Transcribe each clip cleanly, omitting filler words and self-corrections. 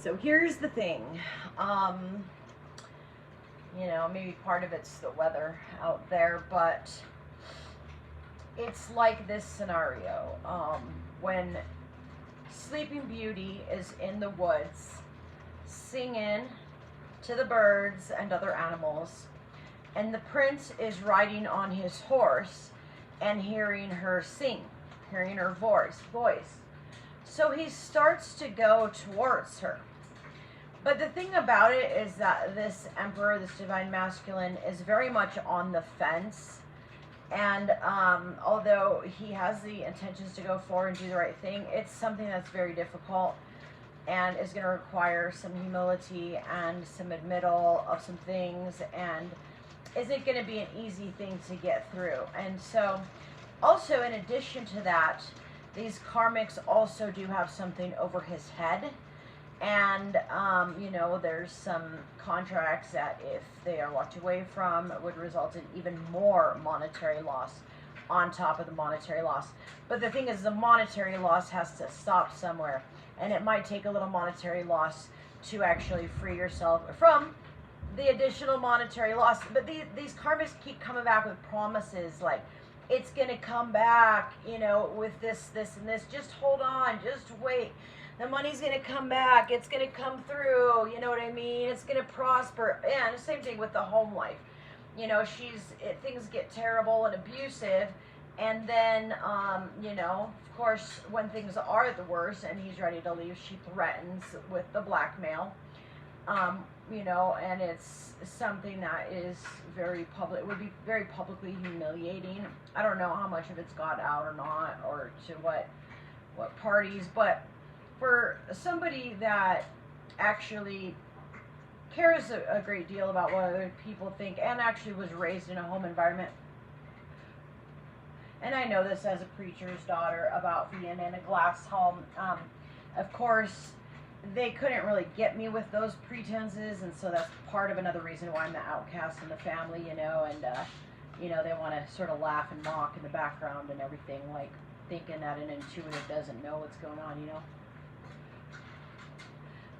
So here's the thing. You know, maybe part of it's the weather out there, but it's like this scenario. When Sleeping Beauty is in the woods singing to the birds and other animals, and the prince is riding on his horse and hearing her sing, hearing her voice. So he starts to go towards her. But the thing about it is that this emperor, this divine masculine, is very much on the fence. And although he has the intentions to go forward and do the right thing, it's something that's very difficult and is going to require some humility and some admittal of some things, and isn't going to be an easy thing to get through. And so also, in addition to that, these karmics also do have something over his head. And, you know, there's some contracts that if they are walked away from would result in even more monetary loss on top of the monetary loss. But the thing is, the monetary loss has to stop somewhere. And it might take a little monetary loss to actually free yourself from the additional monetary loss. But these karmics keep coming back with promises like, it's going to come back, you know, with this, and this. Just hold on. Just wait. The money's going to come back. It's going to come through. You know what I mean? It's going to prosper. And the same thing with the home life. You know, things get terrible and abusive. And then, you know, of course, when things are at the worst and he's ready to leave, she threatens with the blackmail. You know, and it's something that is very public, would be very publicly humiliating. I don't know how much of it's got out or not, or to what parties, but for somebody that actually cares a great deal about what other people think and actually was raised in a home environment, and I know this as a preacher's daughter about being in a glass home, of course, they couldn't really get me with those pretenses, and so that's part of another reason why I'm the outcast in the family, you know, and, you know, they want to sort of laugh and mock in the background and everything, like thinking that an intuitive doesn't know what's going on, you know.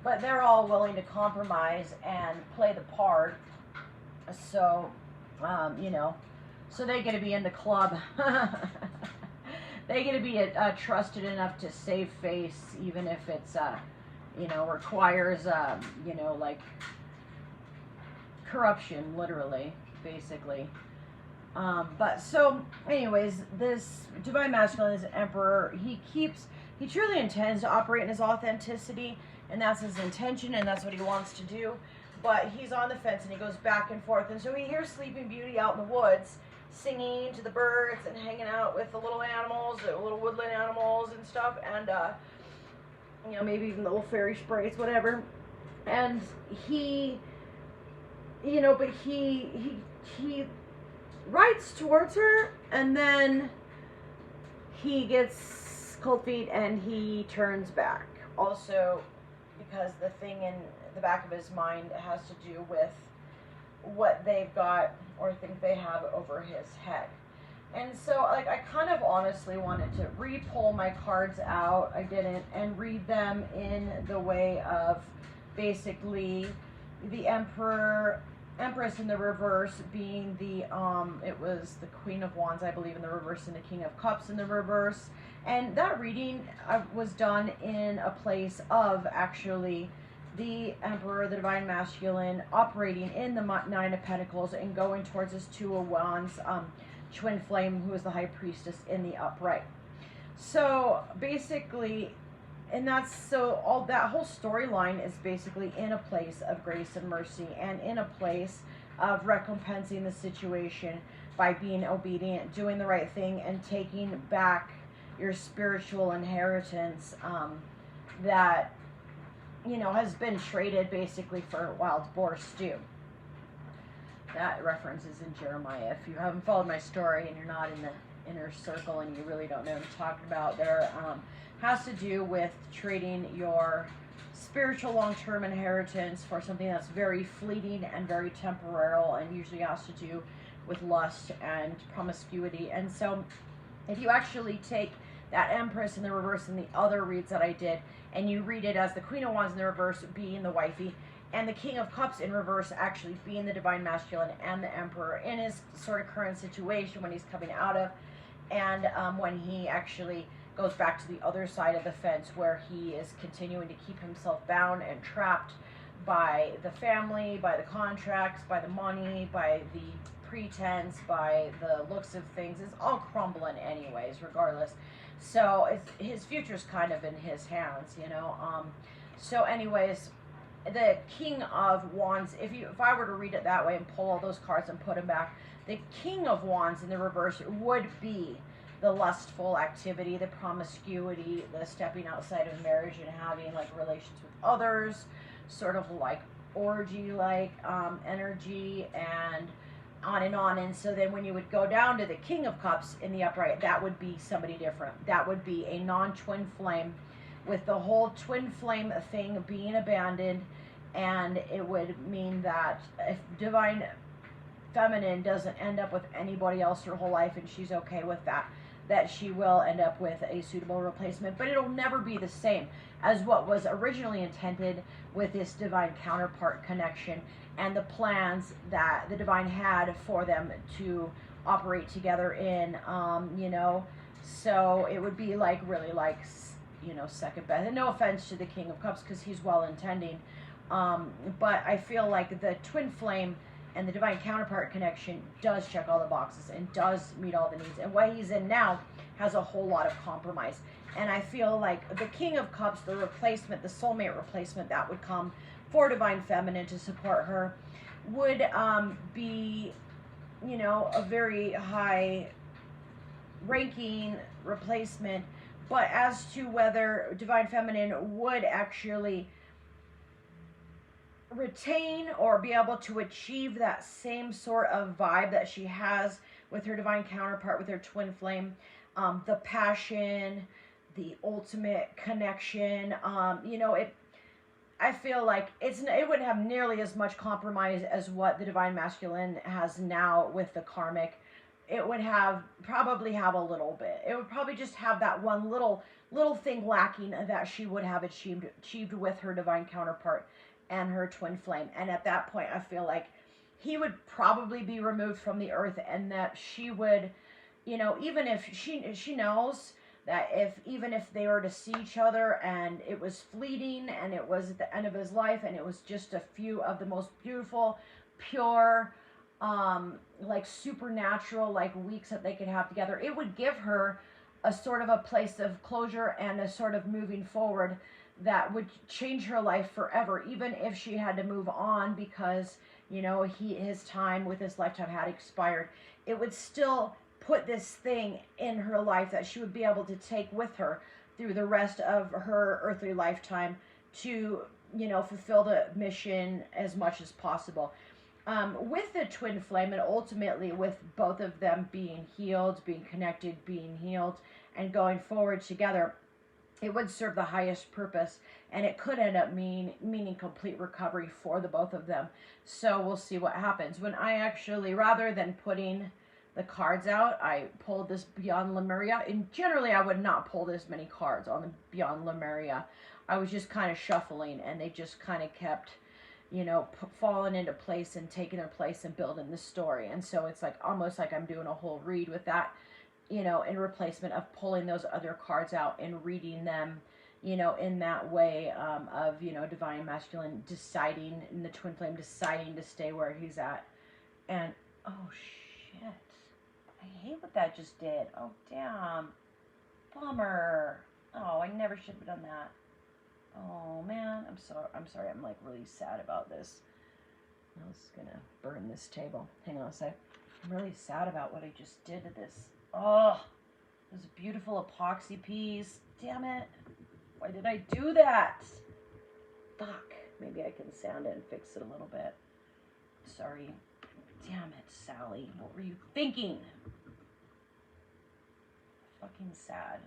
But they're all willing to compromise and play the part, so, you know, so they get to be in the club. They get to be trusted enough to save face, even if it's, you know, requires, you know, like corruption, literally, basically. But so, anyways, this divine masculine is an emperor. He truly intends to operate in his authenticity, and that's his intention, and that's what he wants to do. But he's on the fence, and he goes back and forth. And so he hears Sleeping Beauty out in the woods, singing to the birds and hanging out with the little animals, the little woodland animals and stuff, and, you know, maybe even little fairy sprays, whatever. And he, you know, but he rides towards her, and then he gets cold feet and he turns back. Also, because the thing in the back of his mind has to do with what they've got or think they have over his head. And so, like, I kind of honestly wanted to re-pull my cards out. I didn't, and read them in the way of basically the Empress in the reverse being the, it was the Queen of Wands, I believe, in the reverse, and the King of Cups in the reverse. And that reading was done in a place of actually the Emperor, the Divine Masculine, operating in the Nine of Pentacles and going towards his Two of Wands, twin flame, who is the High Priestess in the upright. So basically, and that's, so all that whole storyline is basically in a place of grace and mercy, and in a place of recompensing the situation by being obedient, doing the right thing, and taking back your spiritual inheritance that, you know, has been traded basically for wild boar stew. That reference is in Jeremiah. If you haven't followed my story and you're not in the inner circle and you really don't know what I'm talking about, there has to do with trading your spiritual long-term inheritance for something that's very fleeting and very temporal, and usually has to do with lust and promiscuity. And so if you actually take that Empress in the reverse in the other reads that I did, and you read it as the Queen of Wands in the reverse being the wifey, and the King of Cups in reverse actually being the Divine Masculine and the Emperor in his sort of current situation when he's coming out of, and when he actually goes back to the other side of the fence where he is continuing to keep himself bound and trapped by the family, by the contracts, by the money, by the pretense, by the looks of things. It's all crumbling anyways, regardless. So his future's kind of in his hands, you know. So anyways, the King of Wands, if I were to read it that way and pull all those cards and put them back, the King of Wands in the reverse would be the lustful activity, the promiscuity, the stepping outside of marriage and having like relations with others, sort of like orgy-like energy, and on and on. And so then when you would go down to the King of Cups in the upright, that would be somebody different. That would be a non-twin flame, with the whole twin flame thing being abandoned. And it would mean that if Divine Feminine doesn't end up with anybody else her whole life, and she's okay with that, that she will end up with a suitable replacement, but it'll never be the same as what was originally intended with this divine counterpart connection and the plans that the divine had for them to operate together in, you know. So it would be like really like, you know, second best. And no offense to the King of Cups, because he's well intending, but I feel like the twin flame and the divine counterpart connection does check all the boxes and does meet all the needs. And what he's in now has a whole lot of compromise. And I feel like the King of Cups, the replacement, the soulmate replacement that would come for Divine Feminine to support her, would be, you know, a very high ranking replacement. But as to whether Divine Feminine would actually retain or be able to achieve that same sort of vibe that she has with her divine counterpart, with her twin flame, the passion, the ultimate connection, you know, I feel like it wouldn't have nearly as much compromise as what the Divine Masculine has now with the karmic. It would probably have a little bit. It would probably just have that one little thing lacking that she would have achieved with her divine counterpart and her twin flame. And at that point, I feel like he would probably be removed from the earth, and that she would, you know, even if she knows that even if they were to see each other and it was fleeting and it was at the end of his life and it was just a few of the most beautiful, pure, like supernatural like weeks that they could have together, it would give her a sort of a place of closure and a sort of moving forward that would change her life forever, even if she had to move on because, you know, his time with his lifetime had expired. It would still put this thing in her life that she would be able to take with her through the rest of her earthly lifetime to, you know, fulfill the mission as much as possible. With the twin flame, and ultimately with both of them being healed, being connected, being healed, and going forward together, it would serve the highest purpose, and it could end up meaning complete recovery for the both of them. So we'll see what happens. When I actually, rather than putting the cards out, I pulled this Beyond Lemuria, and generally I would not pull this many cards on the Beyond Lemuria. I was just kind of shuffling, and they just kind of kept, you know, falling into place and taking their place and building the story. And so it's like almost like I'm doing a whole read with that, you know, in replacement of pulling those other cards out and reading them, you know, in that way of, you know, Divine Masculine deciding, and the twin flame deciding to stay where he's at. And, oh, shit. I hate what that just did. Oh, damn. Bummer. Oh, I never should have done that. Oh, man. I'm sorry. I'm, like, really sad about this. I was going to burn this table. Hang on a sec. I'm really sad about what I just did to this. Oh, those beautiful epoxy piece. Damn it. Why did I do that? Fuck. Maybe I can sand it and fix it a little bit. Sorry. Damn it, Sally. What were you thinking? Fucking sad.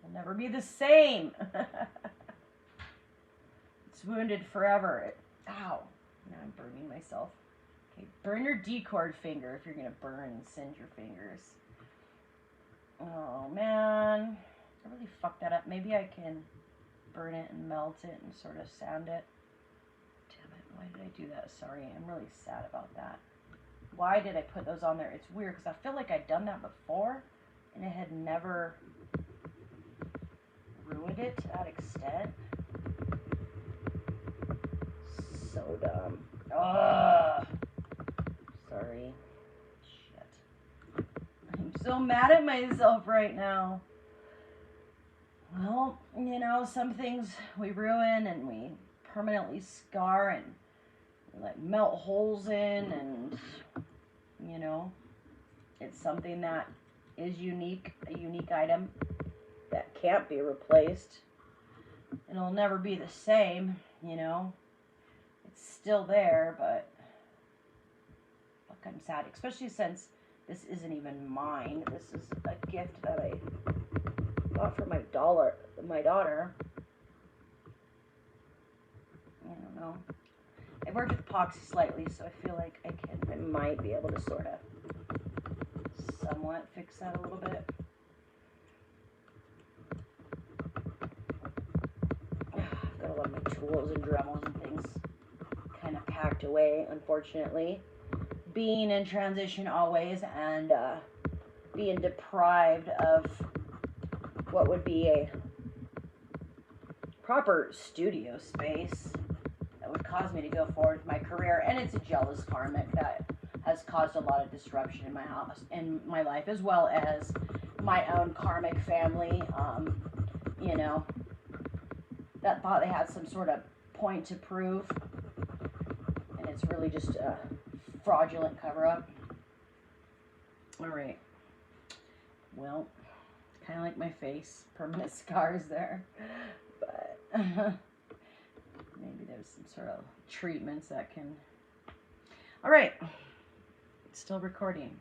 We'll never be the same. It's wounded forever. Ow. Now I'm burning myself. Okay, burn your D-cord finger if you're going to burn and send your fingers. Oh, man. I really fucked that up. Maybe I can burn it and melt it and sort of sand it. Damn it. Why did I do that? Sorry. I'm really sad about that. Why did I put those on there? It's weird because I feel like I'd done that before and it had never ruined it to that extent. So dumb. Ugh. Sorry. Shit. I'm so mad at myself right now. Well, you know, some things we ruin and we permanently scar and we, like, melt holes in, and, you know, it's something that is unique, a unique item that can't be replaced. It'll never be the same, you know. It's still there, but fuck, I'm sad, especially since this isn't even mine. This is a gift that I got for my daughter. I don't know. I worked with epoxy slightly, so I feel like I might be able to sort of somewhat fix that a little bit. I've got a lot of my tools and Dremels and things kind of packed away, unfortunately. Being in transition always, and being deprived of what would be a proper studio space that would cause me to go forward with my career. And it's a jealous karmic that has caused a lot of disruption in my house, in my life, as well as my own karmic family, you know, that thought they had some sort of point to prove, and it's really just a fraudulent cover-up. All right. Well, kind of like my face, permanent scars there, but maybe there's some sort of treatments that can. All right, it's still recording.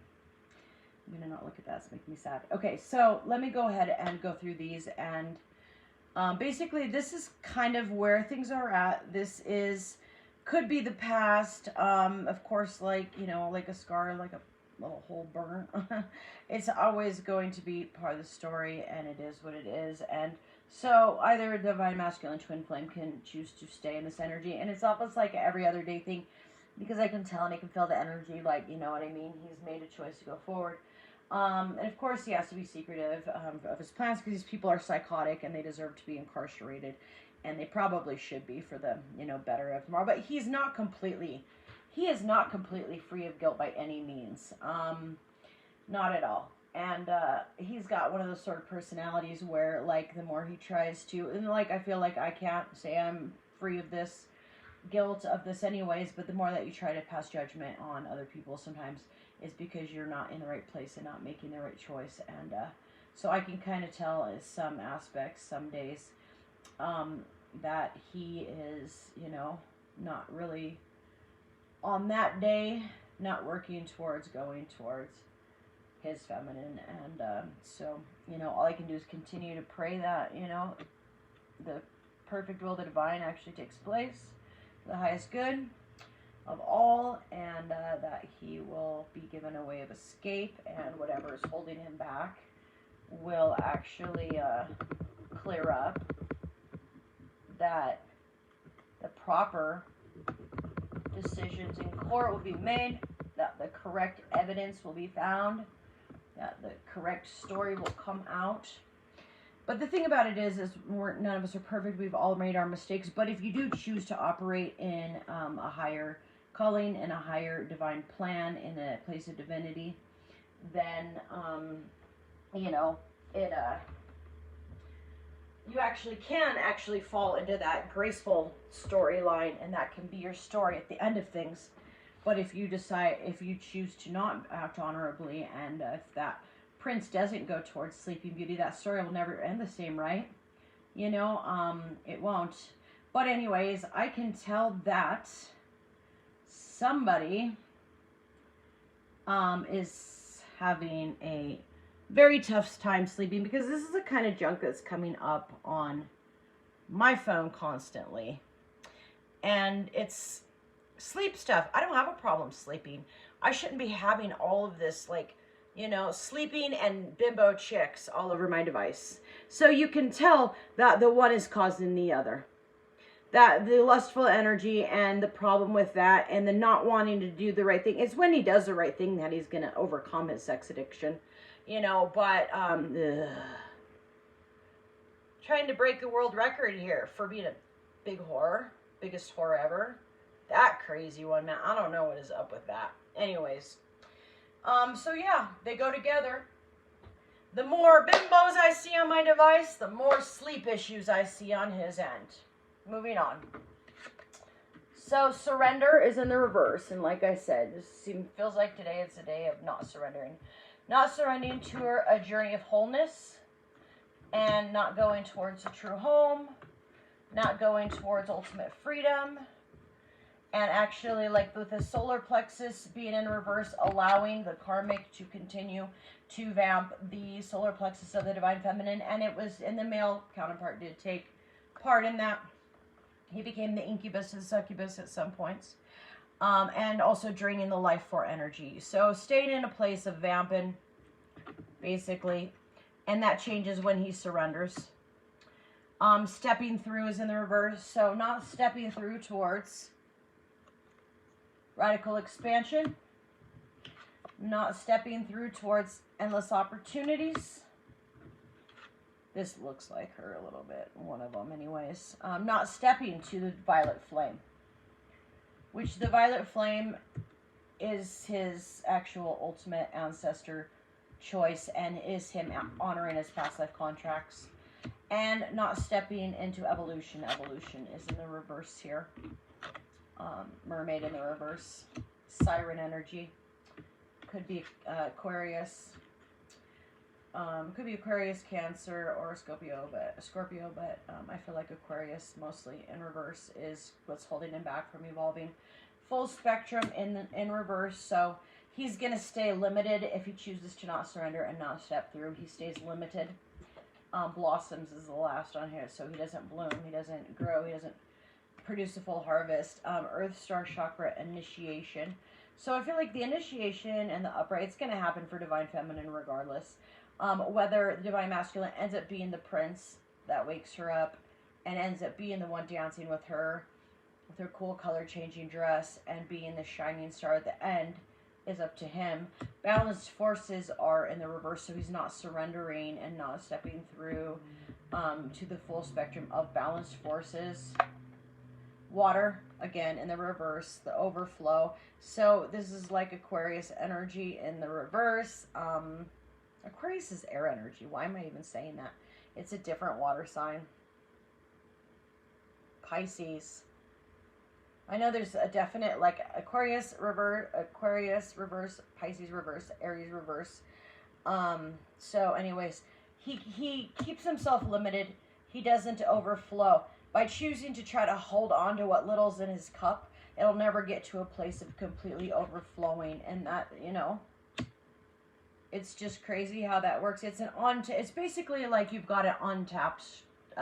I'm gonna not look at that, it's making me sad. Okay, so let me go ahead and go through these, and basically this is kind of where things are at. This could be the past, of course, like, you know, like a scar, like a little hole burn. It's always going to be part of the story, and it is what it is. And so either a divine masculine twin flame can choose to stay in this energy, and it's almost like every other day thing, because I can tell and I can feel the energy, like, you know what I mean, he's made a choice to go forward. And of course he has to be secretive of his plans, because these people are psychotic and they deserve to be incarcerated, and they probably should be for the, you know, better of tomorrow. But he is not completely free of guilt by any means. Not at all. And he's got one of those sort of personalities where, like, the more he tries to, and like, I feel like I can't say I'm free of this guilt of this anyways, but the more that you try to pass judgment on other people sometimes is because you're not in the right place and not making the right choice. And so I can kind of tell in some aspects, some days, that he is, you know, not really on that day, not working towards going towards his feminine. And so, you know, all I can do is continue to pray that, you know, the perfect will of the divine actually takes place, the highest good of all, and that he will be given a way of escape, and whatever is holding him back will actually clear up, that the proper decisions in court will be made, that the correct evidence will be found, that the correct story will come out. But the thing about it is none of us are perfect. We've all made our mistakes. But if you do choose to operate in a higher calling, in a higher divine plan, in a place of divinity, then, you know, you actually can fall into that graceful storyline, and that can be your story at the end of things. But if you choose to not act honorably, and if that prince doesn't go towards Sleeping Beauty, that story will never end the same, right? You know, it won't. But anyways, I can tell that somebody is having a very tough time sleeping, because this is the kind of junk that's coming up on my phone constantly. And it's sleep stuff. I don't have a problem sleeping. I shouldn't be having all of this, like, you know, sleeping and bimbo chicks all over my device. So you can tell that the one is causing the other. That the lustful energy and the problem with that and the not wanting to do the right thing. It's when he does the right thing that he's going to overcome his sex addiction, you know, but trying to break the world record here for being a big whore, biggest whore ever. That crazy one, man. I don't know what is up with that. Anyways, so yeah, they go together. The more bimbos I see on my device, the more sleep issues I see on his end. Moving on. So surrender is in the reverse, and like I said, this feels like today it's a day of not surrendering. Not surrendering to a journey of wholeness, and not going towards a true home, not going towards ultimate freedom, and actually, like with the solar plexus being in reverse, allowing the karmic to continue to vamp the solar plexus of the divine feminine, and it was in the male counterpart did take part in that. He became the incubus and succubus at some points, and also draining the life force energy. So staying in a place of vamping, basically, and that changes when he surrenders. Stepping through is in the reverse, so not stepping through towards radical expansion, not stepping through towards endless opportunities. This looks like her a little bit, one of them anyways. Not stepping to the violet flame, which the violet flame is his actual ultimate ancestor choice and is him honoring his past life contracts. And not stepping into evolution. Evolution is in the reverse here. Mermaid in the reverse. Siren energy. Could be Aquarius. Could be Aquarius, Cancer, or Scorpio, but I feel like Aquarius mostly in reverse is what's holding him back from evolving. Full spectrum in reverse, so he's going to stay limited if he chooses to not surrender and not step through. He stays limited. Blossoms is the last on here, so he doesn't bloom, he doesn't grow, he doesn't produce a full harvest. Earth Star Chakra initiation. So I feel like the initiation and the upright, it's going to happen for Divine Feminine regardless. Whether the Divine Masculine ends up being the prince that wakes her up and ends up being the one dancing with her cool color changing dress and being the shining star at the end is up to him. Balanced forces are in the reverse, so he's not surrendering and not stepping through to the full spectrum of balanced forces. Water, again, in the reverse, the overflow. So this is like Aquarius energy in the reverse. Aquarius is air energy. Why am I even saying that? It's a different water sign. Pisces. I know there's a definite, like, Aquarius reverse, Pisces reverse, Aries reverse. So anyways, he keeps himself limited. He doesn't overflow. By choosing to try to hold on to what little's in his cup, it'll never get to a place of completely overflowing. And that, you know, it's just crazy how that works. It's basically like you've got an untapped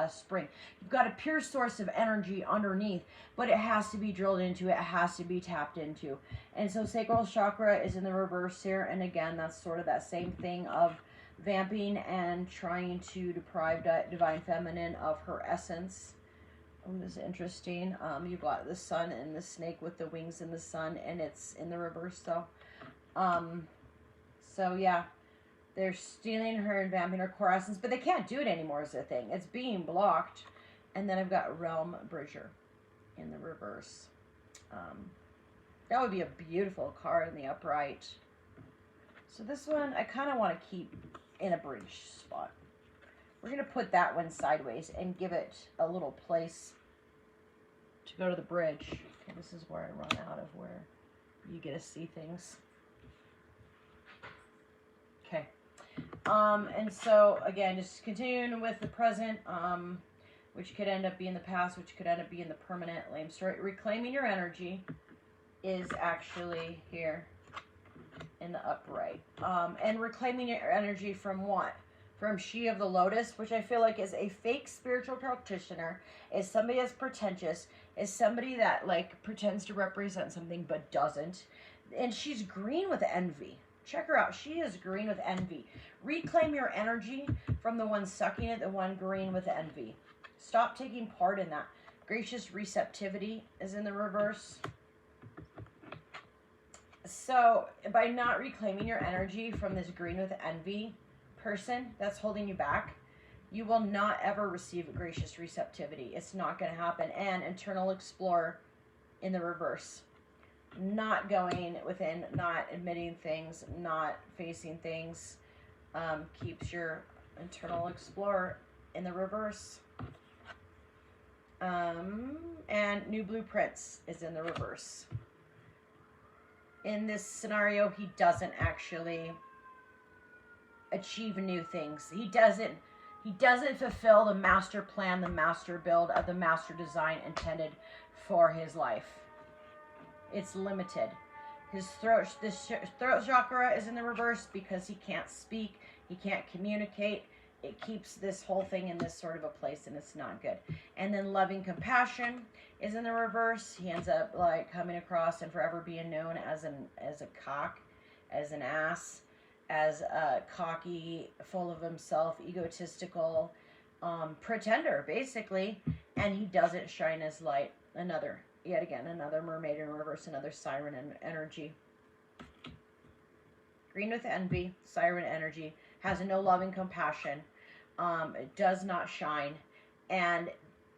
spring. You've got a pure source of energy underneath, but it has to be drilled into, it has to be tapped into. And so sacral chakra is in the reverse here, and again, that's sort of that same thing of vamping and trying to deprive Divine Feminine of her essence. Oh, this is interesting. You've got the sun and the snake with the wings in the sun, and it's in the reverse, so yeah, they're stealing her and vamping her core essence, but they can't do it anymore is the thing. It's being blocked. And then I've got Realm Bridger in the reverse. That would be a beautiful card in the upright. So this one, I kind of want to keep in a bridge spot. We're going to put that one sideways and give it a little place to go to the bridge. Okay, this is where I run out of where you get to see things. Okay. And so, again, just continuing with the present, which could end up being the past, which could end up being the permanent lame story. Reclaiming your energy is actually here in the upright. And reclaiming your energy from what? From She of the Lotus, which I feel like is a fake spiritual practitioner, is somebody that's pretentious, is somebody that, like, pretends to represent something but doesn't. And she's green with envy. Check her out. She is green with envy. Reclaim your energy from the one sucking it, the one green with envy. Stop taking part in that. Gracious receptivity is in the reverse. So by not reclaiming your energy from this green with envy person that's holding you back, you will not ever receive gracious receptivity. It's not going to happen. And internal explorer in the reverse. Not going within, not admitting things, not facing things, keeps your internal explorer in the reverse. And new blueprints is in the reverse. In this scenario, he doesn't actually achieve new things. He doesn't fulfill the master plan, the master build of the master design intended for his life. It's limited. This throat chakra is in the reverse because he can't speak, he can't communicate. It keeps this whole thing in this sort of a place, and it's not good. And then loving compassion is in the reverse. He ends up like coming across and forever being known as a cock, as an ass, as a cocky, full of himself, egotistical pretender, basically. And he doesn't shine his light. Yet again, another mermaid in reverse, another siren energy. Green with envy, siren energy, has no loving compassion. It does not shine. And,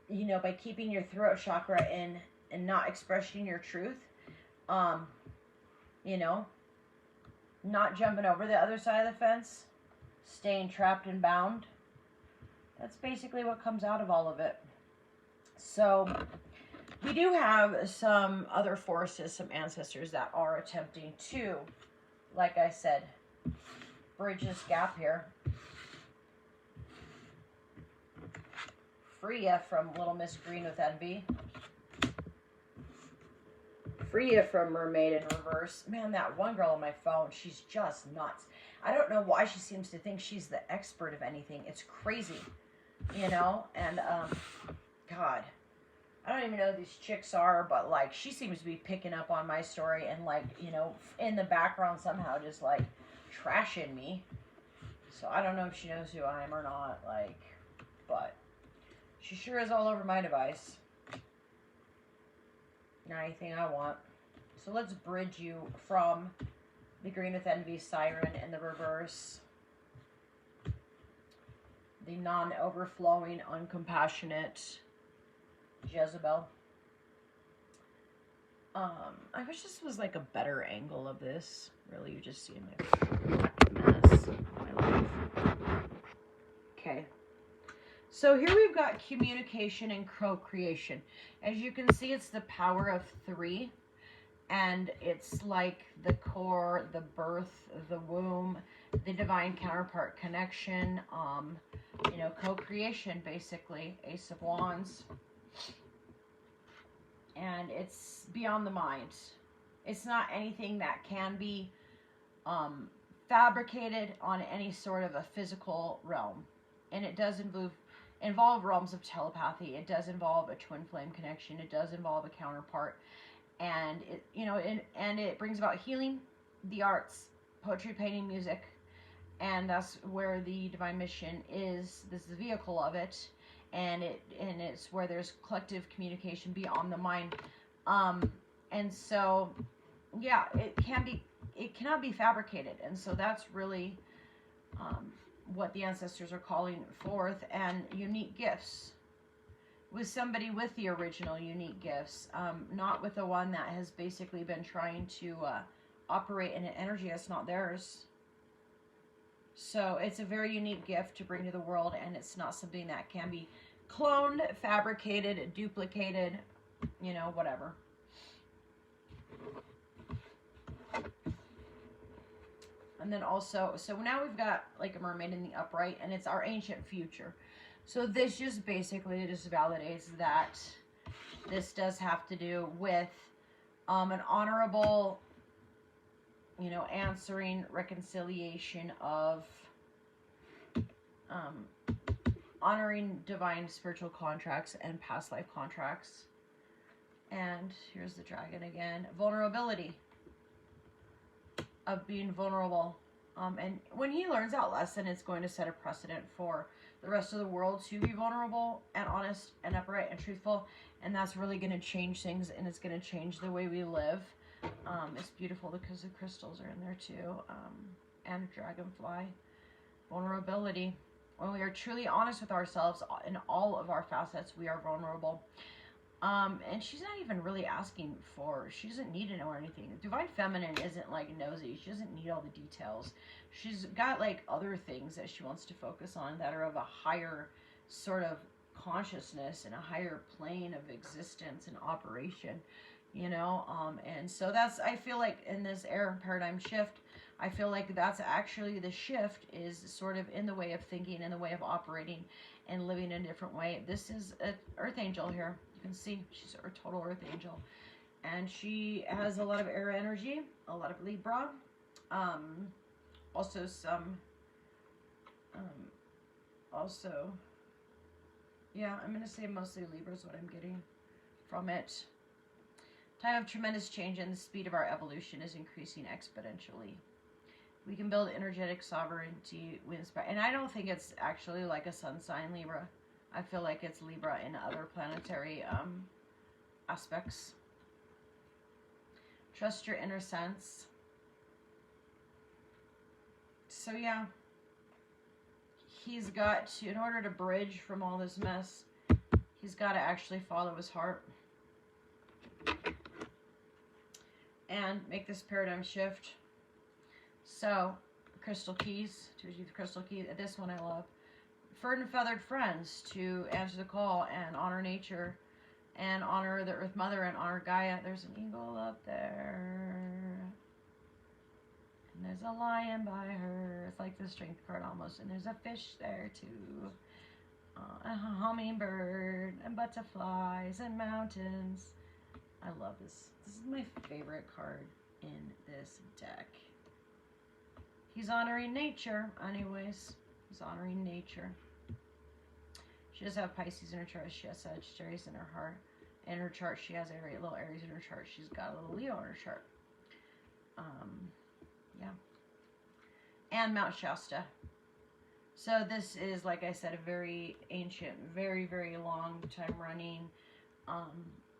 you know, by keeping your throat chakra in and not expressing your truth, you know, not jumping over the other side of the fence, staying trapped and bound, that's basically what comes out of all of it. So we do have some other forces, some ancestors that are attempting to, like I said, bridge this gap here. Free you from Little Miss Green with envy. Free you from Mermaid in reverse. Man, that one girl on my phone, she's just nuts. I don't know why she seems to think she's the expert of anything. It's crazy, you know? And, God, I don't even know who these chicks are, but, like, she seems to be picking up on my story and, like, you know, in the background somehow just, like, trashing me. So I don't know if she knows who I am or not, like, but she sure is all over my device. Not anything I want. So let's bridge you from the Green with Envy siren in the reverse. The non-overflowing, uncompassionate Jezebel. I wish this was like a better angle of this. Really, you just see my mess. My life. Okay. So here we've got communication and co-creation. As you can see, it's the power of 3. And it's like the core, the birth, the womb, the divine counterpart connection, you know, co-creation, basically. Ace of Wands. And it's beyond the mind. It's not anything that can be fabricated on any sort of a physical realm. And it does involve realms of telepathy. It does involve a twin flame connection. It does involve a counterpart. And it, you know, and it brings about healing, the arts, poetry, painting, music. And that's where the Divine Mission is. This is the vehicle of it. And it's where there's collective communication beyond the mind. And so, yeah, it cannot be fabricated. And so that's really what the ancestors are calling forth, and unique gifts. With somebody with the original unique gifts, not with the one that has basically been trying to operate in an energy that's not theirs. So it's a very unique gift to bring to the world, and it's not something that can be cloned, fabricated, duplicated, you know, whatever. And then also, so now we've got like a mermaid in the upright, and it's our ancient future. So this just basically just validates that this does have to do with an honorable, you know, answering, reconciliation of honoring divine spiritual contracts and past life contracts. And here's the dragon again. Vulnerability. of being vulnerable. And when he learns that lesson, it's going to set a precedent for the rest of the world to be vulnerable and honest and upright and truthful. And that's really going to change things, and it's going to change the way we live. It's beautiful because the crystals are in there too. And dragonfly. Vulnerability. When we are truly honest with ourselves in all of our facets, we are vulnerable. And she's not even really asking for, she doesn't need to know anything. The Divine Feminine isn't like nosy. She doesn't need all the details. She's got like other things that she wants to focus on that are of a higher sort of consciousness and a higher plane of existence and operation, you know. And so that's, I feel like in this air paradigm shift, I feel like that's actually the shift is sort of in the way of thinking, in the way of operating and living in a different way. This is an earth angel here. You can see she's a total earth angel, and she has a lot of air energy, a lot of Libra, also some yeah, I'm gonna say mostly Libra is what I'm getting from it. Time of tremendous change, and the speed of our evolution is increasing exponentially. We can build energetic sovereignty. We inspire, and I don't think it's actually like a sun sign Libra. I feel like it's Libra in other planetary aspects. Trust your inner sense. So yeah, he's got to, in order to bridge from all this mess, he's got to actually follow his heart and make this paradigm shift. So, crystal keys, to achieve the crystal key. This one I love. Furred and feathered friends to answer the call and honor nature and honor the Earth Mother and honor Gaia. There's an eagle up there. And there's a lion by her. It's like the strength card almost. And there's a fish there too. A hummingbird and butterflies and mountains. I love this. This is my favorite card in this deck. He's honoring nature, anyways. He's honoring nature. She does have Pisces in her chart. She has Sagittarius in her heart. In her chart, she has a little Aries in her chart. She's got a little Leo in her chart. Yeah. And Mount Shasta. So this is, like I said, a very ancient, very, very long time running,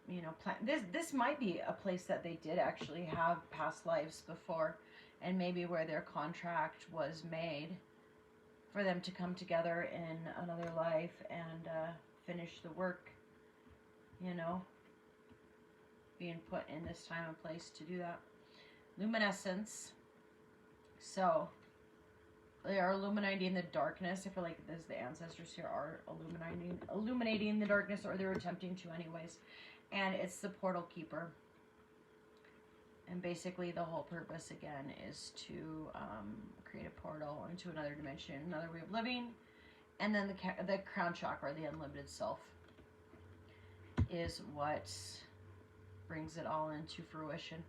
you know, this might be a place that they did actually have past lives before, and maybe where their contract was made for them to come together in another life and finish the work, you know, being put in this time and place to do that. Luminescence. So they are illuminating the darkness. I feel like the ancestors here are illuminating the darkness, or they're attempting to anyways. And it's the portal keeper. And basically the whole purpose again is to create a portal into another dimension, another way of living. And then the crown chakra, the unlimited self, is what brings it all into fruition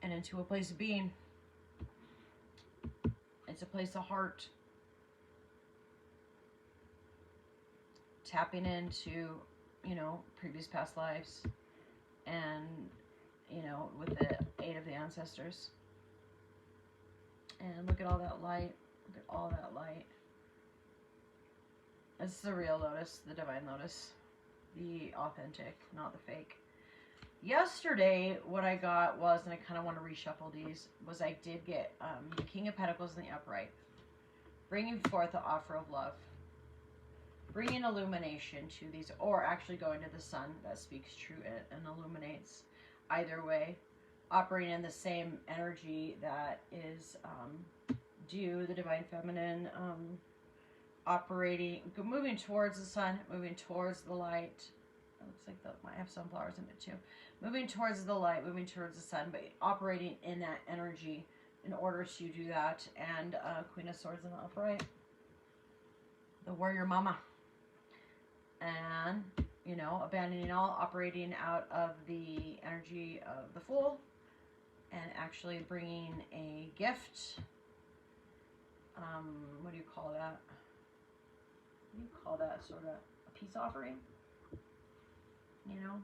and into a place of being. It's a place of heart. Tapping into, you know, previous past lives. And, you know, with the aid of the ancestors. And look at all that light. Look at all that light. It's the real lotus, the divine lotus. The authentic, not the fake. Yesterday, what I got was, and I kind of want to reshuffle these, was I did get the King of Pentacles in the upright. Bringing forth the offer of love. Bringing illumination to these, or actually going to the sun that speaks true and illuminates. Either way, operating in the same energy that is due, the Divine Feminine, operating, moving towards the sun, moving towards the light. It looks like that might have sunflowers in it too. Moving towards the light, moving towards the sun, but operating in that energy in order to do that. And Queen of Swords in the upright. The warrior mama. And, you know, abandoning all, operating out of the energy of the Fool. And actually bringing a gift. What do you call that? What do you call that? Sort of a peace offering? You know,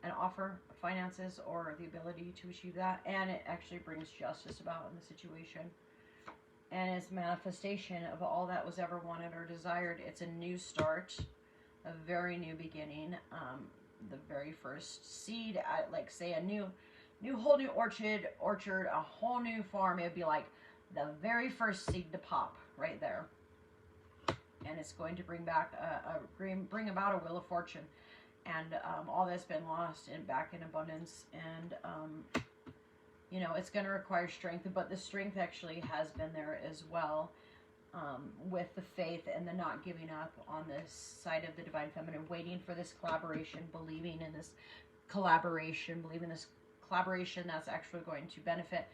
an offer of finances or the ability to achieve that, and it actually brings justice about in the situation. And it's manifestation of all that was ever wanted or desired. It's a new start, a very new beginning. The very first seed, like say a whole new orchard, a whole new farm. It would be like the very first seed to pop right there, and it's going to bring back bring about a wheel of fortune, and all that's been lost and back in abundance. And you know, it's going to require strength, but the strength actually has been there as well, with the faith and the not giving up on this side of the divine feminine, waiting for this collaboration, believing in this collaboration, that's actually going to benefit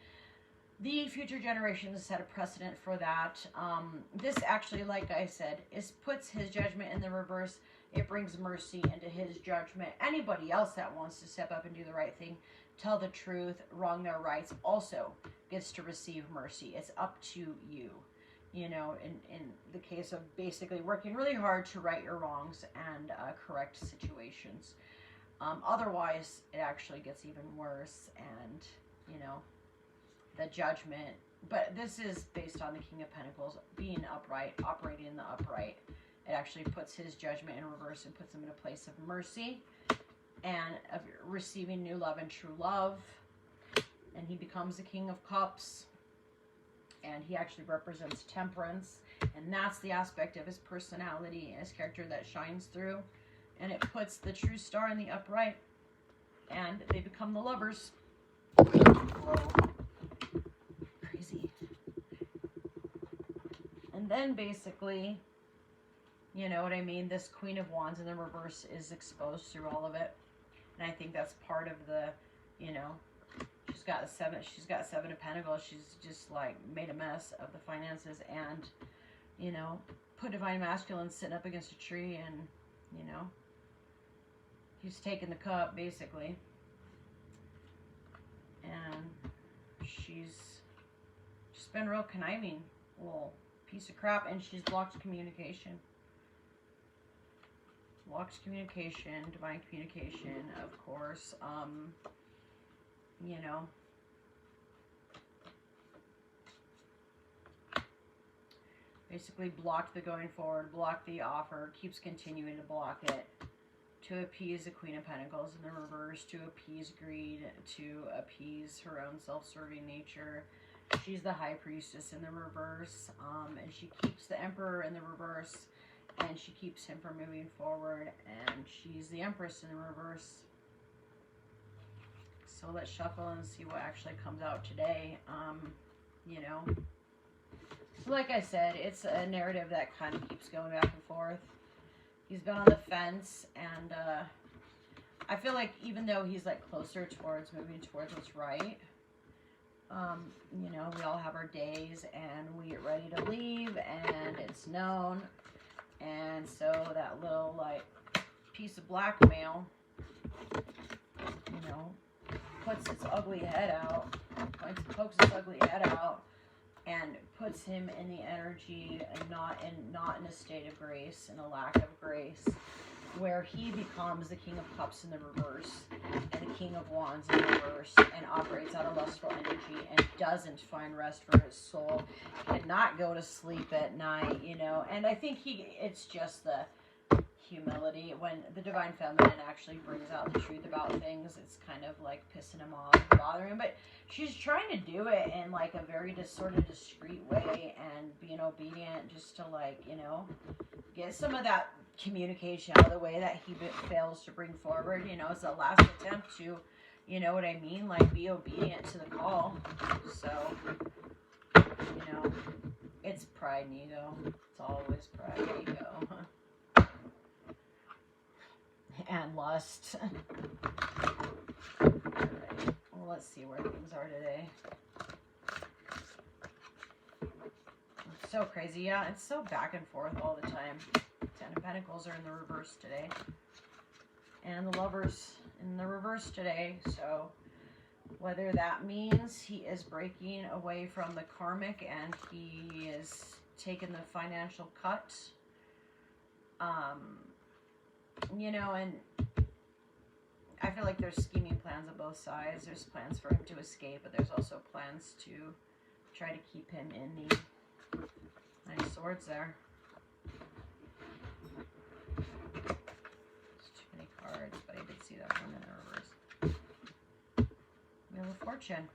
the future generations, set a precedent for that. This actually, like I said, puts his judgment in the reverse. It brings mercy into his judgment. Anybody else that wants to step up and do the right thing, tell the truth, wrong their rights, also gets to receive mercy. It's up to you. You know, in the case of basically working really hard to right your wrongs and correct situations. Otherwise, it actually gets even worse, and, you know, the judgment. But this is based on the King of Pentacles being upright, operating in the upright. It actually puts his judgment in reverse and puts him in a place of mercy and of receiving new love and true love. And he becomes the King of Cups. And he actually represents temperance. And that's the aspect of his personality and his character that shines through. And it puts the true star in the upright. And they become the lovers. Whoa. Crazy. And then basically, you know what I mean, this Queen of Wands in the reverse is exposed through all of it. And I think that's part of the, you know, she's got seven of Pentacles. She's just like made a mess of the finances, and, you know, put Divine Masculine sitting up against a tree, and, you know, he's taking the cup basically. And she's just been real conniving, little piece of crap, and she's blocked communication. Blocked communication, divine communication, of course. You know, basically blocked the going forward, blocked the offer, keeps continuing to block it, to appease the Queen of Pentacles in the reverse, to appease greed, to appease her own self-serving nature. She's the High Priestess in the reverse, and she keeps the Emperor in the reverse, and she keeps him from moving forward, and she's the Empress in the reverse. So let's shuffle and see what actually comes out today. You know, so like I said, it's a narrative that kind of keeps going back and forth. He's been on the fence, and I feel like even though he's like closer towards moving towards what's right, you know, we all have our days, and we get ready to leave, and it's known. And so that little like piece of blackmail, you know, puts its ugly head out, pokes its ugly head out, and puts him in the energy and not in a state of grace, in a lack of grace, where he becomes the King of Cups in the reverse and the King of Wands in the reverse, and operates out of lustful energy and doesn't find rest for his soul, cannot go to sleep at night, you know. And I think it's just the humility. When the Divine Feminine actually brings out the truth about things, it's kind of like pissing him off, bothering him. But she's trying to do it in like a very sort of discreet way, and being obedient, just to, like, you know, get some of that communication out of the way that he fails to bring forward. You know, it's the last attempt to, you know what I mean, like, be obedient to the call. So, you know, it's pride and ego. It's always pride and ego. And lust. Alright, well, let's see where things are today. It's so crazy. Yeah, it's so back and forth all the time. Ten of Pentacles are in the reverse today, and the Lovers in the reverse today. So whether that means he is breaking away from the karmic and he is taking the financial cut, you know, and I feel like there's scheming plans on both sides. There's plans for him to escape, but there's also plans to try to keep him in the Nine of Swords there. There's too many cards, but I did see that one in reverse. Wheel of Fortune.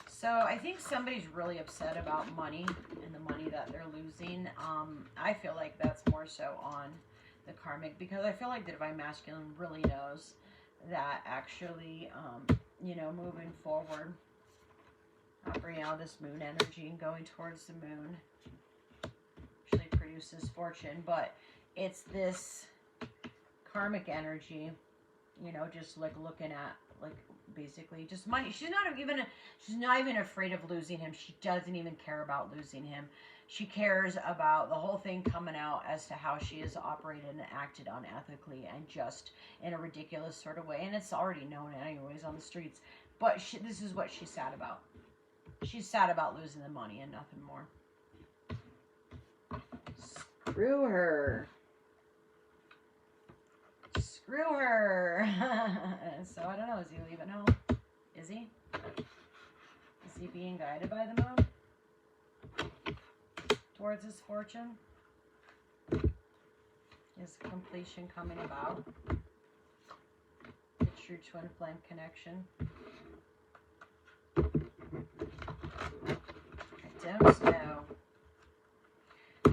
So I think somebody's really upset about money and the money that they're losing. I feel like that's more so on the karmic, because I feel like the Divine Masculine really knows that actually, you know, moving forward, operating out this moon energy and going towards the moon actually produces fortune, but it's this karmic energy, you know, just like looking at like basically just money. She's not even afraid of losing him. She doesn't even care about losing him. She cares about the whole thing coming out as to how she has operated and acted unethically and just in a ridiculous sort of way. And it's already known anyways on the streets. But this is what she's sad about. She's sad about losing the money and nothing more. Screw her. Screw her. So I don't know. Is he leaving home? Is he? Is he being guided by the moon towards his fortune? Is completion coming about? The true twin flame connection. I don't know.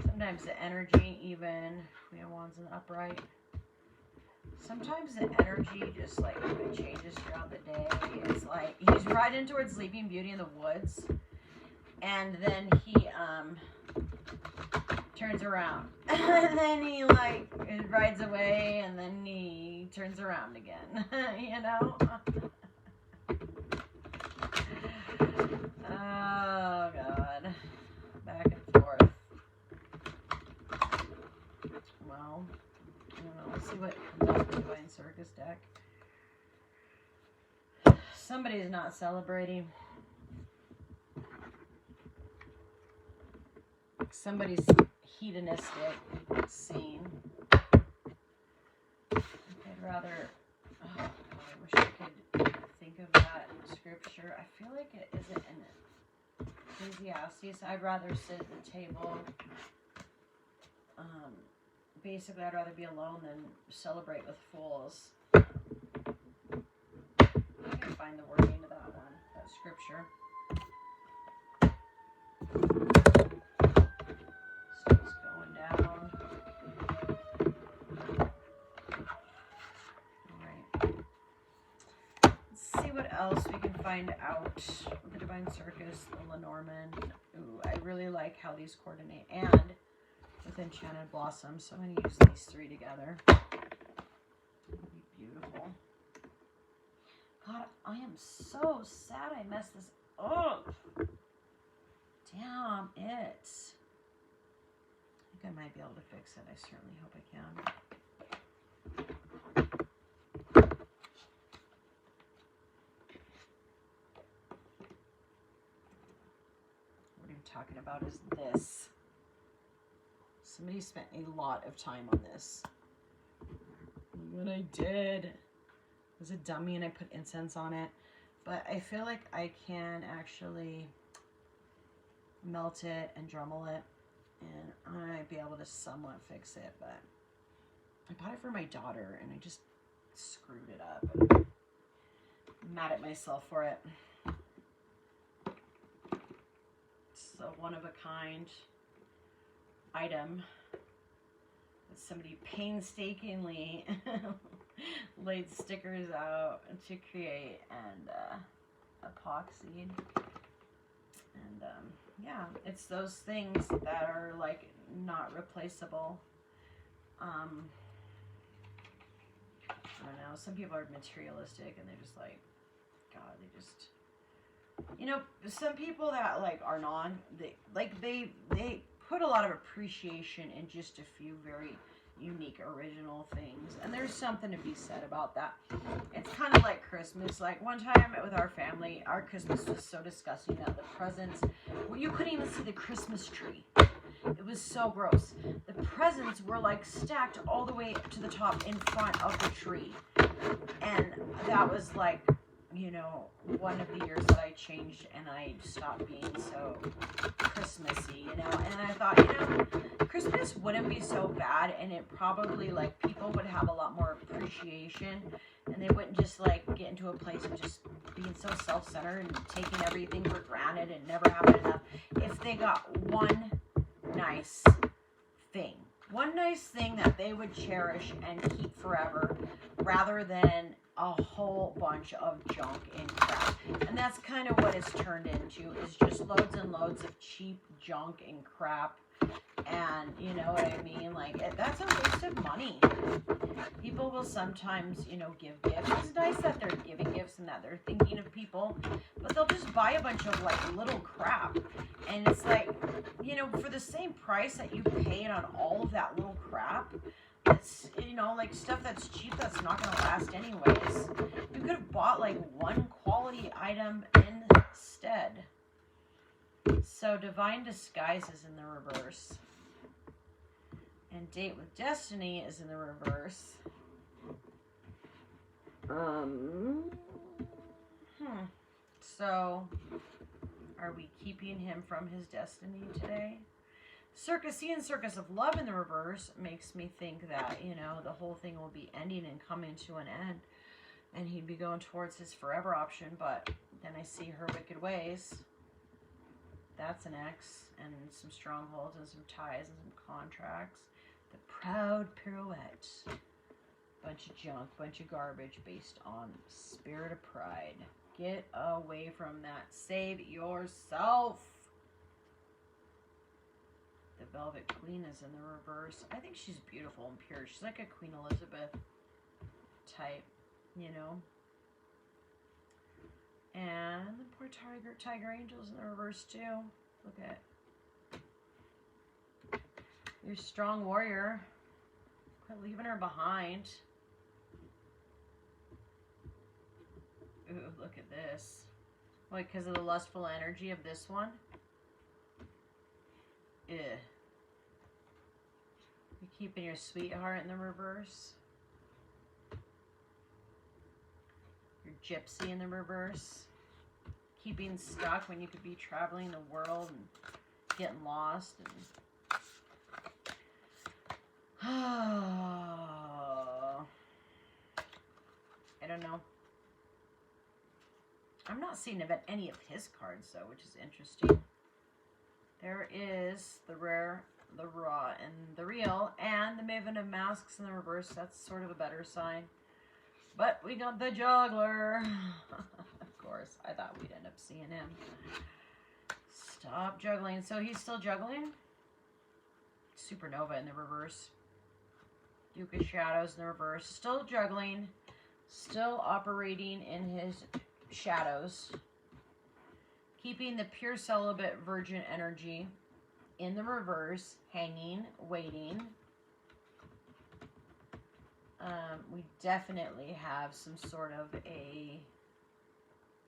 Sometimes the energy, even Queen of Wands in the upright. Sometimes the energy just like it changes throughout the day. It's like he's riding towards Sleeping Beauty in the woods, and then he turns around, and then he like rides away, and then he turns around again. You know. Oh God, back and forth. Well. I don't know. Let's see what comes out of the Divine Circus deck. Somebody's not celebrating. Somebody's hedonistic scene. I'd rather... Oh, God, I wish I could think of that scripture. I feel like it isn't in Ecclesiastes. I'd rather sit at the table... Basically, I'd rather be alone than celebrate with fools. I can find the wording of that one, that scripture. Still going down. Alright. Let's see what else we can find out with the Divine Circus, the Lenormand. Ooh, I really like how these coordinate. And with Enchanted Blossom, so I'm going to use these three together. It'll be beautiful. God, I am so sad I messed this up. Damn it. I think I might be able to fix it. I certainly hope I can. What I'm talking about is this. Somebody spent a lot of time on this. What I did. It was a dummy and I put incense on it. But I feel like I can actually melt it and Dremel it. And I might be able to somewhat fix it. But I bought it for my daughter and I just screwed it up. I'm mad at myself for it. It's a one-of-a-kind item that somebody painstakingly laid stickers out to create and epoxied. And yeah, it's those things that are like not replaceable. I don't know, some people are materialistic and they're just like, God, they just, you know, some people that like are they put a lot of appreciation in just a few very unique original things, and there's something to be said about that. It's kind of like Christmas. Like one time with our family, our Christmas was so disgusting that the presents, well, you couldn't even see the Christmas tree. It was so gross. The presents were like stacked all the way to the top in front of the tree. And that was like, you know, one of the years that I changed and I stopped being so Christmassy, you know. And I thought, you know, Christmas wouldn't be so bad, and it probably, like, people would have a lot more appreciation, and they wouldn't just, like, get into a place of just being so self-centered and taking everything for granted and never having enough. If they got one nice thing that they would cherish and keep forever, rather than a whole bunch of junk and crap. And that's kind of what it's turned into, is just loads and loads of cheap junk and crap. And you know what I mean? Like, that's a waste of money. People will sometimes, you know, give gifts. It's nice that they're giving gifts and that they're thinking of people, but they'll just buy a bunch of, like, little crap. And it's like, you know, for the same price that you paid on all of that little crap, it's, you know, like, stuff that's cheap that's not going to last anyways. You could have bought, like, one quality item instead. So Divine Disguise is in the reverse. And Date with Destiny is in the reverse. So, are we keeping him from his destiny today? Seeing Circus of Love in the reverse makes me think that, you know, the whole thing will be ending and coming to an end, and he'd be going towards his forever option. But then I see Her Wicked Ways. That's an X, and some strongholds and some ties and some contracts. The Proud Pirouette. Bunch of junk, bunch of garbage based on Spirit of Pride. Get away from that. Save yourself. The Velvet Queen is in the reverse. I think she's beautiful and pure. She's like a Queen Elizabeth type, you know. And the poor Tiger Angel's in the reverse too. Look at your strong warrior. Quit leaving her behind. Ooh, look at this. Why, because of the lustful energy of this one? Ugh. You're keeping your sweetheart in the reverse. Your gypsy in the reverse. Keeping stuck when you could be traveling the world and getting lost. And I don't know. I'm not seeing any of his cards, though, which is interesting. There is the rare, the raw, and the real, and the Maven of Masks in the reverse. That's sort of a better sign. But we got the Juggler. Of course, I thought we'd end up seeing him. Stop juggling. So he's still juggling? Supernova in the reverse. Duke of Shadows in the reverse. Still juggling. Still operating in his shadows. Keeping the pure celibate virgin energy in the reverse. Hanging. Waiting. We definitely have some sort of a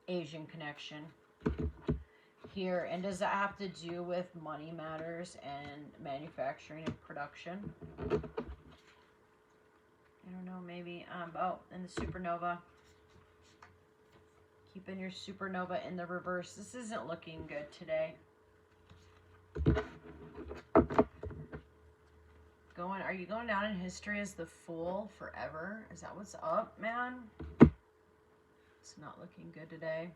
Asian connection here. And does that have to do with money matters and manufacturing and production? I don't know, maybe. Oh, and the Supernova. Keeping your Supernova in the reverse. This isn't looking good today. Are you going down in history as the Fool forever? Is that what's up, man? It's not looking good today.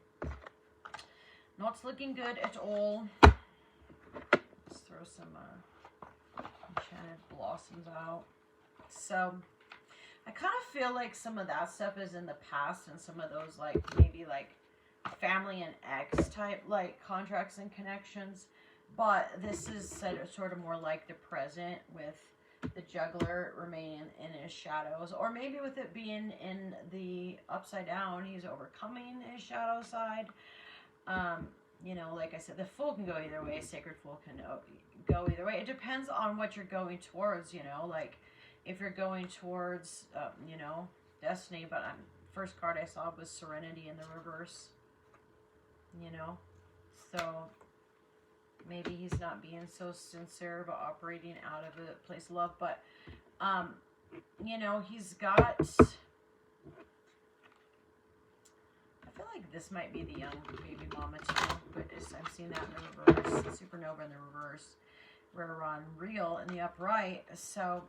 Not looking good at all. Let's throw some Enchanted Blossoms out. So, I kind of feel like some of that stuff is in the past, and some of those, like, maybe like family and ex type, like, contracts and connections. But this is sort of more like the present, with the Juggler remaining in his shadows, or maybe with it being in the upside down, he's overcoming his shadow side. You know, like I said, the Fool can go either way. Sacred Fool can go either way. It depends on what you're going towards, you know, like if you're going towards, you know, Destiny, but first card I saw was Serenity in the reverse, you know, so maybe he's not being so sincere about operating out of a place of love. But, you know, he's got this might be the young baby mama too, but I'm seeing that in the reverse. Supernova in the reverse. Rara and Real in the upright. So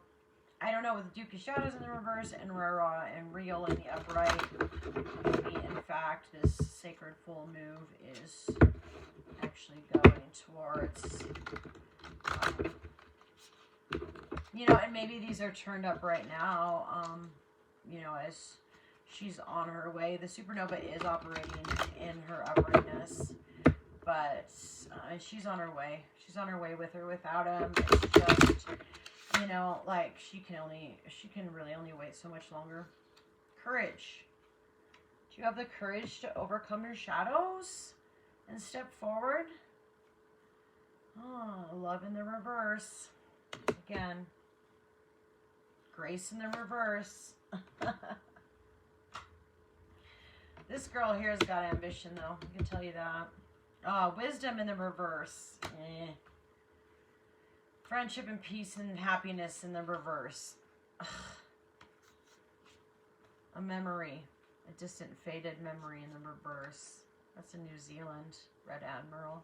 I don't know, with Duke of Shadows in the reverse and Rara and Real in the upright, maybe in fact this sacred full move is actually going towards, you know, and maybe these are turned up right now, you know, as she's on her way. The supernova is operating in her uprightness, but she's on her way. She's on her way with or without him. It's just, you know, like she can really only wait so much longer. Courage. Do you have the courage to overcome your shadows and step forward? Oh, love in the reverse. Again. Grace in the reverse. This girl here has got ambition, though. I can tell you that. Wisdom in the reverse. Friendship and peace and happiness in the reverse. Ugh. A memory. A distant, faded memory in the reverse. That's in New Zealand. Red Admiral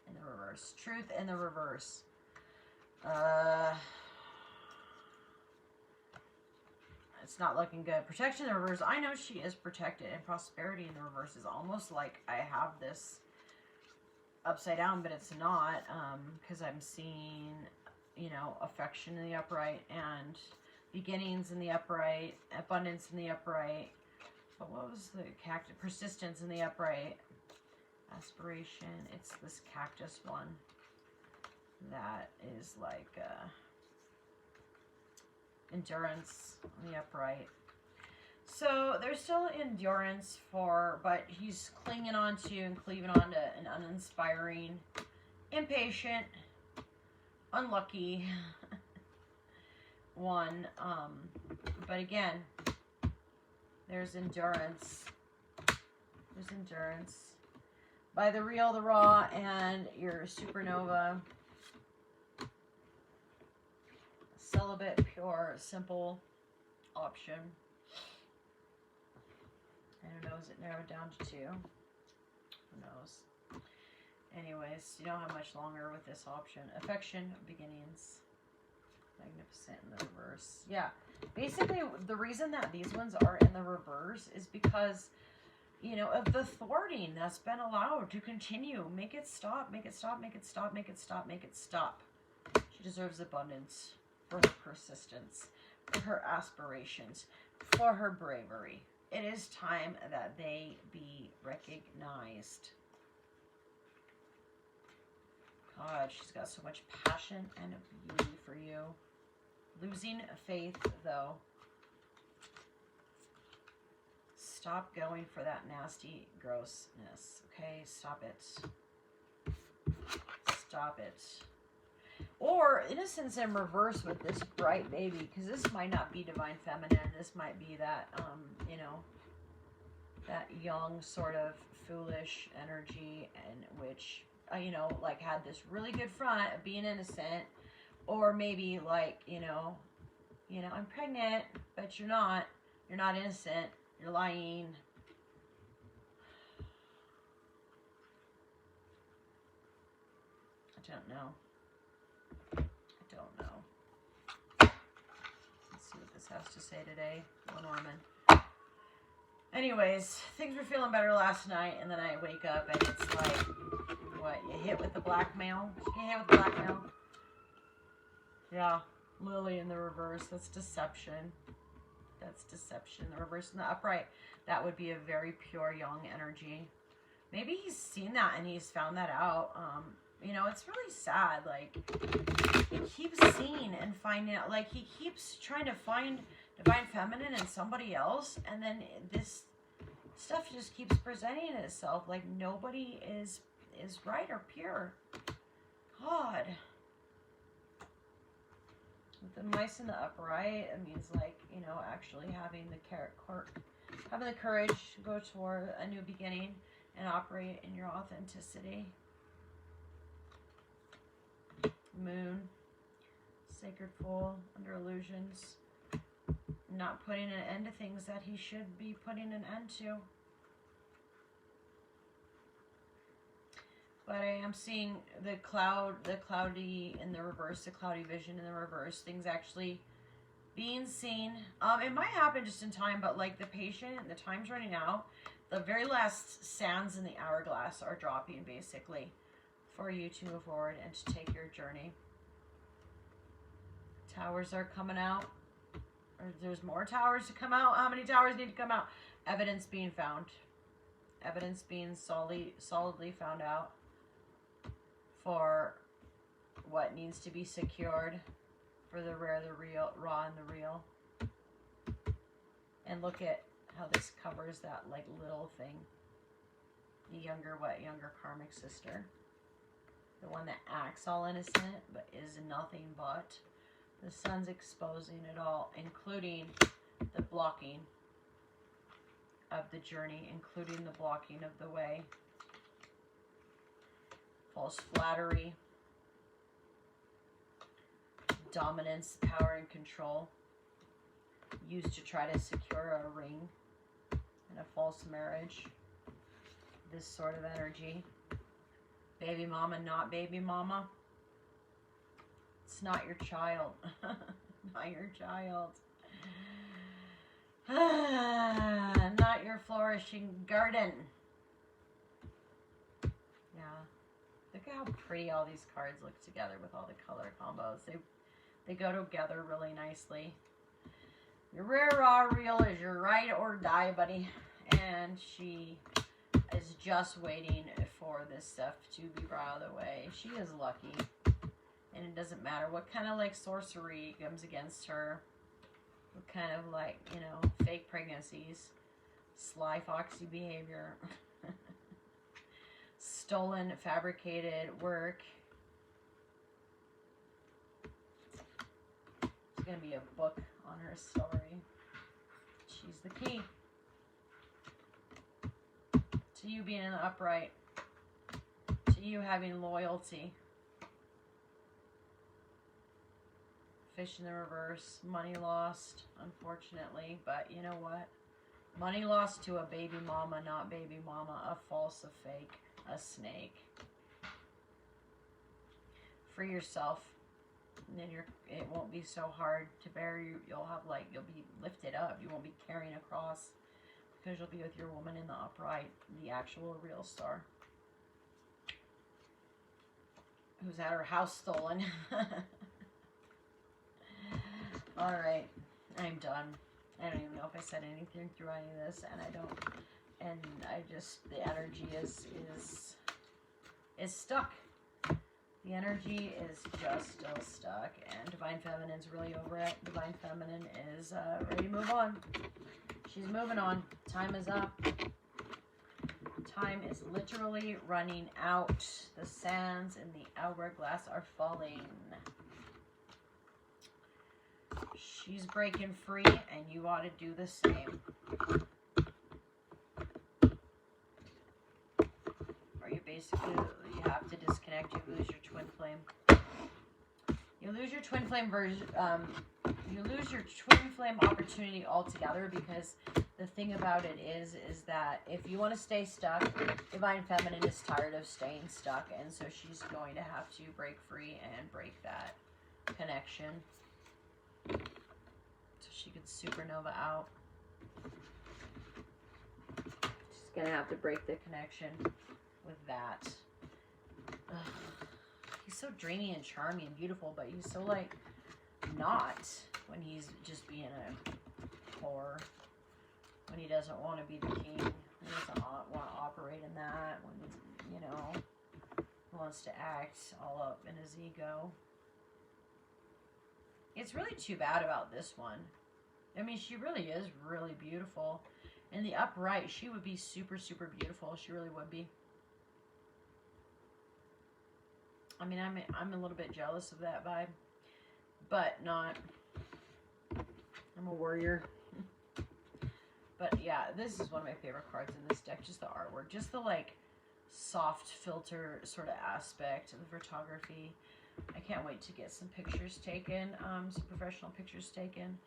in the reverse. Truth in the reverse. It's not looking good. Protection in the reverse. I know she is protected. And prosperity in the reverse is almost like I have this upside down, but it's not. Because I'm seeing, you know, affection in the upright and beginnings in the upright, abundance in the upright. But what was the cactus? Persistence in the upright. Aspiration. It's this cactus one. That is like endurance on the upright. So there's still endurance for, but he's clinging on to and cleaving on to an uninspiring, impatient, unlucky one. But again, there's endurance. There's endurance. By the real, the raw, and your supernova. Celibate, pure, simple option. I don't know, is it narrowed down to 2? Who knows? Anyways, you don't have much longer with this option. Affection, beginnings. Magnificent in the reverse. Yeah, basically the reason that these ones are in the reverse is because, you know, of the thwarting that's been allowed to continue. Make it stop, make it stop, make it stop, make it stop, make it stop. She deserves abundance for her persistence, for her aspirations, for her bravery. It is time that they be recognized. God, she's got so much passion and beauty for you. Losing faith, though. Stop going for that nasty grossness, okay? Stop it. Stop it. Or innocence in reverse with this bright baby, because this might not be divine feminine. This might be that, you know, that young sort of foolish energy, and which, you know, like had this really good front of being innocent, or maybe like, you know, I'm pregnant, but you're not innocent, you're lying. I don't know. Let's see what this has to say today. Norman. Anyways, things were feeling better last night, and then I wake up and it's like, what, you hit with the blackmail? You get hit with the blackmail? Yeah, Lily in the reverse. That's deception. That's deception. The reverse and the upright. That would be a very pure young energy. Maybe he's seen that and he's found that out. You know, it's really sad. Like, he keeps seeing and finding out. Like, he keeps trying to find divine feminine in somebody else, and then this stuff just keeps presenting itself. Like, nobody is right or pure. God. With the mice in the upright, it means, like, you know, actually having the courage to go toward a new beginning and operate in your authenticity. Moon, sacred fool, under illusions, not putting an end to things that he should be putting an end to. But I am seeing the cloudy in the reverse, the cloudy vision in the reverse. Things actually being seen. It might happen just in time, but like the patient, the time's running out. The very last sands in the hourglass are dropping, basically, for you to move forward and to take your journey. Towers are coming out. There's more towers to come out. How many towers need to come out? Evidence being found. Evidence being solidly found out for what needs to be secured for the rare, the real, raw, and the real. And look at how this covers that like little thing. The younger karmic sister. The one that acts all innocent but is nothing but. The sun's exposing it all, including the blocking of the journey, including the blocking of the way. False flattery. Dominance, power, and control. Used to try to secure a ring in a false marriage. This sort of energy. Baby mama, not baby mama. It's not your child. Not your child. Not your flourishing garden. Yeah. Look at how pretty all these cards look together with all the color combos. They go together really nicely. Your rare, raw, real is your ride or die, buddy. And she is just waiting for this stuff to be brought out of the way. She is lucky. And it doesn't matter what kind of like sorcery comes against her. What kind of like, you know, fake pregnancies. Sly foxy behavior. Stolen, fabricated work. There's going to be a book on her story. She's the key to you being in the upright, to you having loyalty. Fish in the reverse, money lost, unfortunately, but you know what? Money lost to a baby mama, not baby mama, a false, a fake, a snake. Free yourself, and then it won't be so hard to bear. You'll be lifted up. You won't be carrying a cross because you'll be with your woman in the upright, the actual real star, who's had her house stolen. All right, I'm done. I don't even know if I said anything through any of this, and I don't. And I just, the energy is stuck. The energy is just still stuck, and Divine Feminine's really over it. Divine Feminine is ready to move on. She's moving on. Time is up. Time is literally running out. The sands in the hourglass are falling. She's breaking free, and you ought to do the same. Or you basically, you have to disconnect. You lose your twin flame. You lose your twin flame you lose your twin flame opportunity altogether, because the thing about it is that if you want to stay stuck, Divine Feminine is tired of staying stuck, and so she's going to have to break free and break that connection. So she could supernova out. She's gonna have to break the connection with that. Ugh. He's so dreamy and charming and beautiful, but he's so like not when he's just being a whore. When he doesn't want to be the king. He doesn't want to operate in that. When he's, you know, wants to act all up in his ego. It's really too bad about this one. I mean, she really is really beautiful. In the upright, she would be super, super beautiful. She really would be. I mean, I'm a little bit jealous of that vibe. But not. I'm a warrior. But yeah, this is one of my favorite cards in this deck. Just the artwork. Just the, like, soft filter sort of aspect of the photography. I can't wait to get some pictures taken, some professional pictures taken,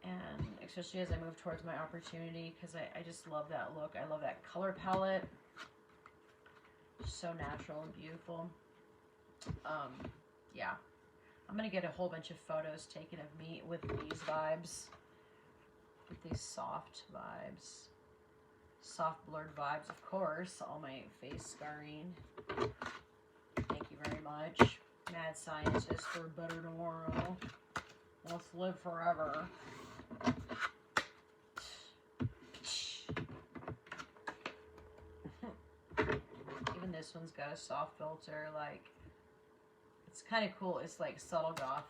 and especially as I move towards my opportunity, because I just love that look. I love that color palette. So natural and beautiful. Yeah. I'm going to get a whole bunch of photos taken of me with these vibes. With these soft vibes. Soft blurred vibes, of course. All my face scarring. Thank you very much. Mad scientist for a better tomorrow. Let's live forever. Even this one's got a soft filter, like, it's kind of cool. It's like subtle goth.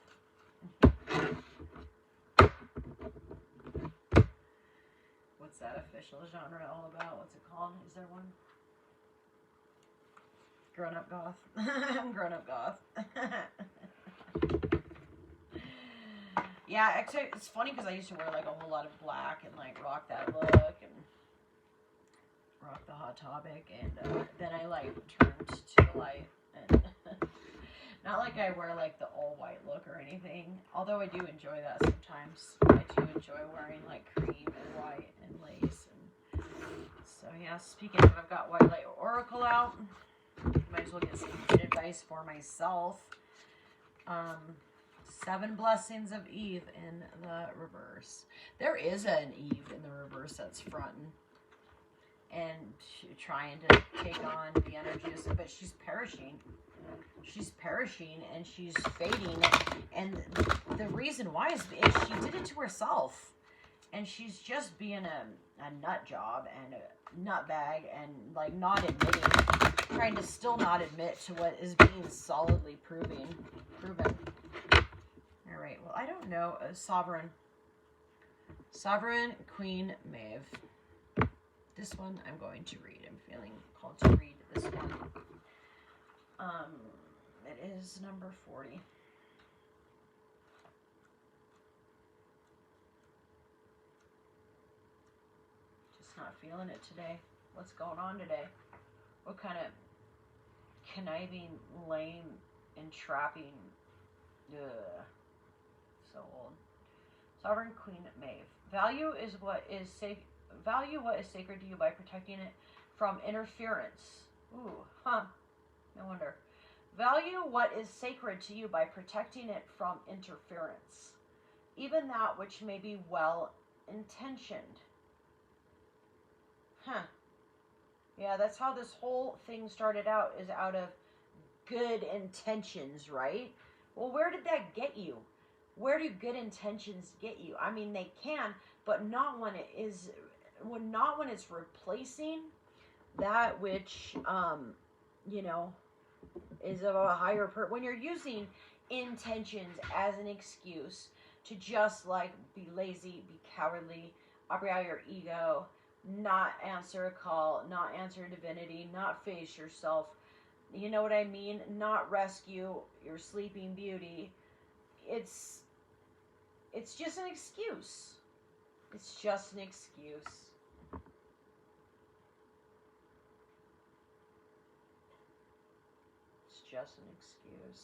What's that official genre all about? What's it called? Is there one? Grown-up goth. Grown-up goth. Yeah, actually, it's funny because I used to wear like a whole lot of black and like rock that look and rock the Hot Topic, and then I like turned to the light, and not like I wear like the all white look or anything, although I do enjoy that sometimes. I do enjoy wearing like cream and white and lace, and so yeah, speaking of, I've got White Light Oracle out. Might as well get some good advice for myself. 7 blessings of Eve in the reverse. There is an Eve in the reverse that's fronting and trying to take on the energies, but she's perishing. She's perishing and she's fading. And the reason why is she did it to herself. And she's just being a nut job and a nut bag and like not admitting, trying to still not admit to what is being solidly proven. All right, well, I don't know. Sovereign Queen Maeve. This one I'm going to read. I'm feeling called to read this one. It is number 40. Just not feeling it today. What's going on today? What kind of conniving, lame, entrapping, so old. Sovereign Queen Maeve. Value what is sacred to you by protecting it from interference. Ooh, huh. No wonder. Value what is sacred to you by protecting it from interference, even that which may be well intentioned. Huh. Yeah, that's how this whole thing started out, is out of good intentions, right? Well, where did that get you? Where do good intentions get you? I mean, they can, but not when it's replacing that which, you know, is of a higher when you're using intentions as an excuse to just like be lazy, be cowardly, operate out your ego, not answer a call, not answer divinity, not face yourself. You know what I mean? Not rescue your sleeping beauty. It's just an excuse. It's just an excuse. It's just an excuse.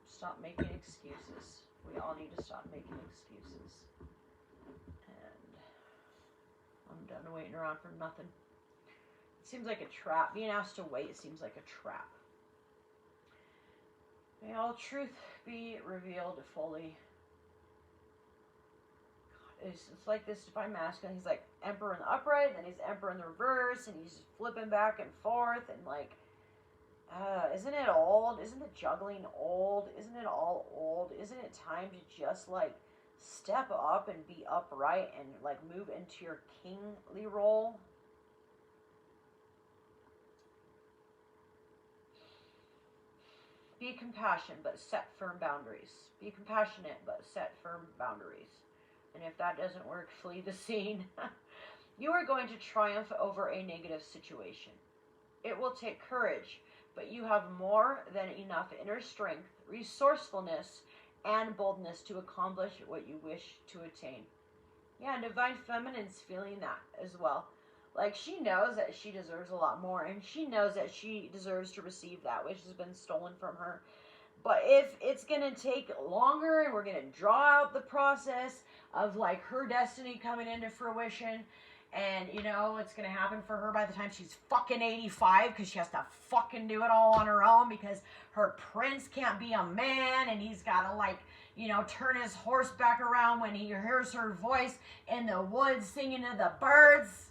Stop making excuses. We all need to stop making excuses. And I'm done waiting around for nothing. It seems like a trap. Being asked to wait seems like a trap. May all truth be revealed fully. God, it's like this Divine Masculine. He's like Emperor in the upright, then he's Emperor in the reverse, and he's flipping back and forth, and like, isn't it old? Isn't the juggling old? Isn't it all old? Isn't it time to just like step up and be upright and like move into your kingly role? Be compassionate, but set firm boundaries. Be compassionate, but set firm boundaries. And if that doesn't work, flee the scene. You are going to triumph over a negative situation. It will take courage, but you have more than enough inner strength, resourcefulness, and boldness to accomplish what you wish to attain. Yeah, Divine Feminine's feeling that as well. Like, she knows that she deserves a lot more, and she knows that she deserves to receive that which has been stolen from her. But if it's going to take longer, and we're going to draw out the process of, like, her destiny coming into fruition, And, you know, it's going to happen for her by the time she's fucking 85 because she has to fucking do it all on her own because her prince can't be a man and he's got to, like, you know, turn his horse back around when he hears her voice in the woods singing to the birds.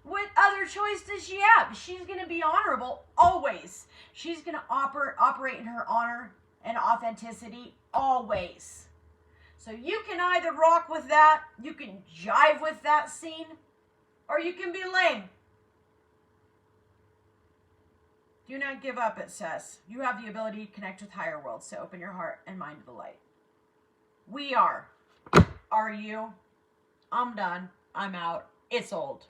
What other choice does she have? She's going to be honorable always. She's going to operate in her honor and authenticity always. So you can either rock with that, you can jive with that scene, or you can be lame. Do not give up, it says. You have the ability to connect with higher worlds, so open your heart and mind to the light. We are. Are you? I'm done. I'm out. It's old.